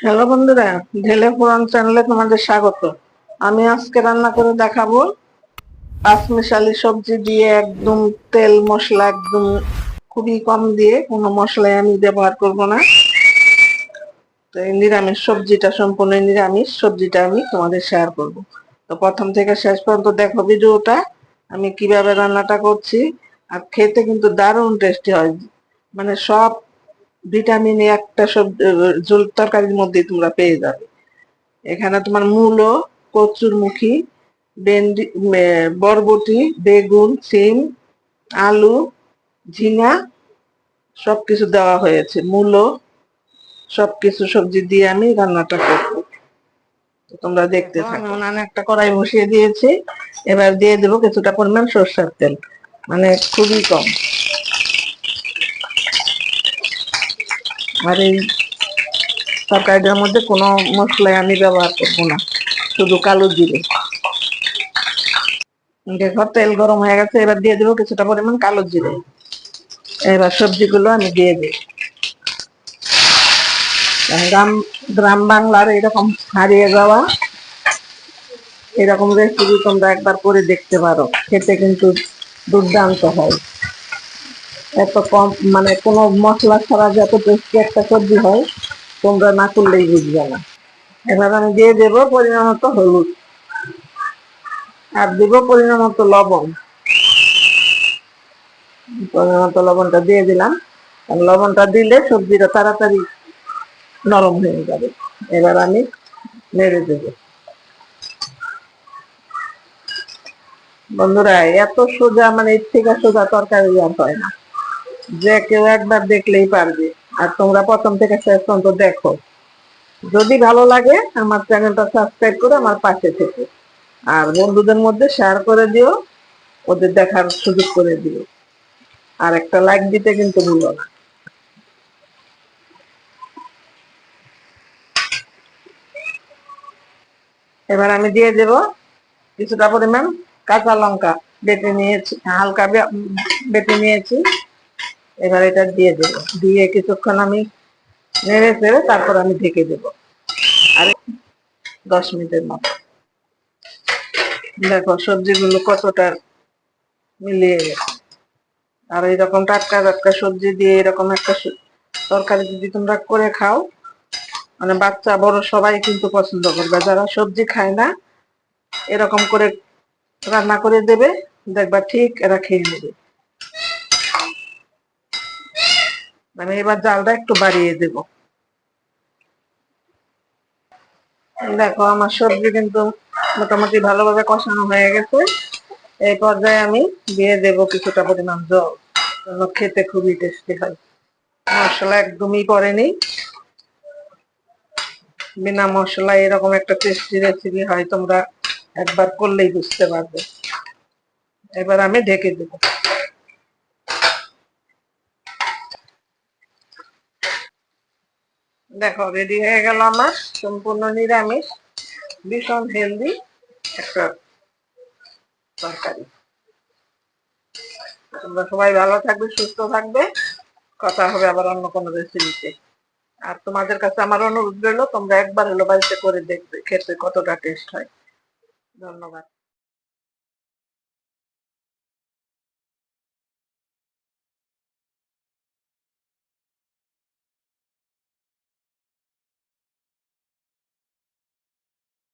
Hello বন্ধুরা, ঢেলে ফোড়ন চ্যানেলে তোমাদের স্বাগত। আমি আজকে রান্না করে দেখাবো পাঁচমিশালি সবজি দিয়ে, একদম তেল মশলা একদম খুবই কম দিয়ে, কোনো মশলাই আমি ব্যবহার করব না। তো এই নিরামিষ সবজিটা, সম্পূর্ণ নিরামিষ সবজিটা আমি তোমাদের শেয়ার করব। তো প্রথম থেকে শেষ পর্যন্ত দেখো ভিডিওটা, আমি কিভাবে রান্নাটা করছি। আর খেতে কিন্তু দারুণ টেস্টি হয়, মানে সব ভিটামিন একটা ঝোল তরকারির মধ্যে তোমরা পেয়ে যাবে। এখানে তোমার মূলো, কচুরমুখী, ভেন্ডি, বরবটি, বেগুন, সিম, আলু, ঝিঙা সবকিছু দেওয়া হয়েছে। মূলো সবকিছু সবজি দিয়ে আমি রান্নাটা করবো, তোমরা দেখতে থাকো। উনানে একটা কড়াই বসিয়ে দিয়েছি, এবার দিয়ে দেবো কিছুটা পরিমাণ সরষের তেল, মানে খুবই কম। আর এই তরকারিটার মধ্যে কোনো মশলাই আমি ব্যবহার করবো না, শুধু কালো জিরে। দেখো তেল গরম হয়ে গেছে, এবার দিয়ে দেবো কিছুটা পরিমাণ কালো জিরে। এবার সবজিগুলো আমি দিয়ে দিই। গ্রাম গ্রাম বাংলার এরকম হারিয়ে যাওয়া এরকম রেসিপি তোমরা একবার করে দেখতে পারো, খেতে কিন্তু দুর্দান্ত হয়। এত কম, মানে কোনো মশলা ছাড়া যত টেস্টি একটা সবজি হয়, তোমরা না করলেই বুঝবে না। এবার আমি দিয়ে দেবো পরিমাণ মতো হলুদ, আর দেবো পরিমাণ মতো লবণ। পরিমাণ মতো লবণটা দিয়ে দিলাম। লবণটা দিলে সবজিটা তাড়াতাড়ি নরম হয়ে যাবে। এবার আমি নেড়ে দেবো। বন্ধুরা, এত সোজা, মানে এর থেকে সোজা তরকারি আর হয় না, যে কেউ একবার দেখলেই পারবে। আর তোমরা প্রথম থেকে শেষ পর্যন্ত দেখো। যদি ভালো লাগে আমার চ্যানেলটা সাবস্ক্রাইব করে আমার পাশে থেকে, আর বন্ধুদের মধ্যে শেয়ার করে দিও, ওদের দেখার সুযোগ করে দিও। আর একটা লাইক দিতে কিন্তু ভুলো না। এবার আমি দিয়ে দেব কিছুটা পরিমাণ কাঁচা লঙ্কা বেটে নিয়েছি, হালকা বেটে নিয়েছি। এবার এটা দিয়ে দেবো, দিয়ে কিছুক্ষণ আমি নেড়ে চেড়ে তারপর আমি ঢেকে দেবো আর 10 মিনিটের মতো। দেখো সবজিগুলো কতটা মিলিয়ে গেছে। আর এইরকম টাটকা টাটকা সবজি দিয়ে এরকম একটা তরকারি যদি তোমরা করে খাও, মানে বাচ্চা বড় সবাই কিন্তু পছন্দ করবে। যারা সবজি খায় না, এরকম করে রান্না করে দেবে, দেখবা ঠিক এরা খেয়ে নেবে। মানে এবার জালটা একটু বাড়িয়ে দেব। দেখো আমার সবজি কিন্তু মোটামুটি ভালোভাবে কষানো হয়ে গেছে। এই পর্যায়ে আমি দিয়ে দেব কিছুটা পরিমাণ জল, যেন খেতে খুবই টেস্টি হয়। মশলা একদমই পড়েনি, বিনা মশলায় এরকম একটা টেস্টি রেসিপি হয়, তোমরা একবার করলেই বুঝতে পারবে। এবার আমি ঢেকে দেব। দেখো রেডি হয়ে গেল আমার সম্পূর্ণ নিরামিষ, ভীষণ হেলদি একটা তরকারি। তোমরা সবাই ভালো থাকবে, সুস্থ থাকবে। কথা হবে আবার অন্য কোনো রেসিপিতে। আর তোমাদের কাছে আমার অনুরোধ রইলো, তোমরা একবার হলো বাড়িতে করে দেখবে, খেতে কতটা টেস্ট হয়। ধন্যবাদ।